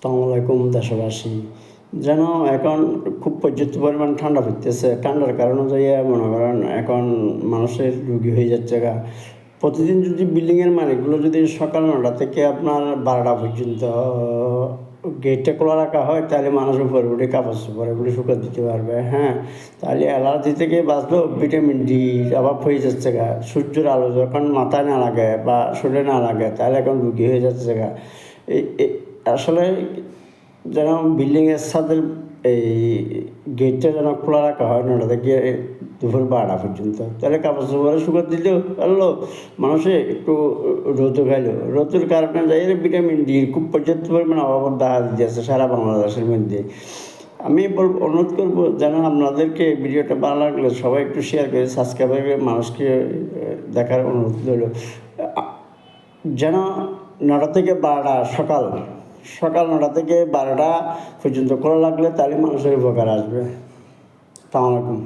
আসসালামু আলাইকুম দেশবাসী। যেন এখন খুব পর্যাপ্ত পরিমাণ ঠান্ডা পড়তেছে। ঠান্ডার কারণে যাইয়া মনে করেন এখন মানুষের রোগী হয়ে যাচ্ছে গা। প্রতিদিন যদি বিল্ডিংয়ের মালিকগুলো যদি সকাল ৯টা থেকে আপনার ১২টা পর্যন্ত গেটটা খোলা রাখা হয়, তাহলে মানুষ উপরে উঠে কাপড় চোপড় এগুলো শুকা দিতে পারবে। হ্যাঁ, তাহলে অ্যালার্জি থেকে বাঁচলেও ভিটামিন ডির অভাব হয়ে যাচ্ছে গা। সূর্যের আলো যখন মাথায় না লাগে বা শরীরে না লাগে, তাহলে এখন রোগী হয়ে যাচ্ছে গা। আসলে যেন বিল্ডিংয়ের ছাদের এই গেটটা যেন খোলা রাখা হয় ৯টা থেকে দুপুর ১২টা পর্যন্ত, তাহলে কাপড় চোপড়ে শুকাতে দিলেও পারলো, মানুষে একটু রোদ খাইলো। রোদের কারণে যাই ভিটামিন ডির খুব পর্যাপ্ত পরিমাণে অভাব দেখা দিয়েছে সারা বাংলাদেশের মধ্যে। আমি বলবো, অনুরোধ করবো যেন আপনাদেরকে ভিডিওটা ভালো লাগলে সবাই একটু শেয়ার করে সাবস্ক্রাইব করে মানুষকে দেখার অনুরোধ রইল। যেন ৯টা থেকে ১২টা সকাল ৯টা থেকে ১২টা পর্যন্ত খোলা লাগলে তাহলে মানুষের উপকার আসবে। আসসালামু আলাইকুম।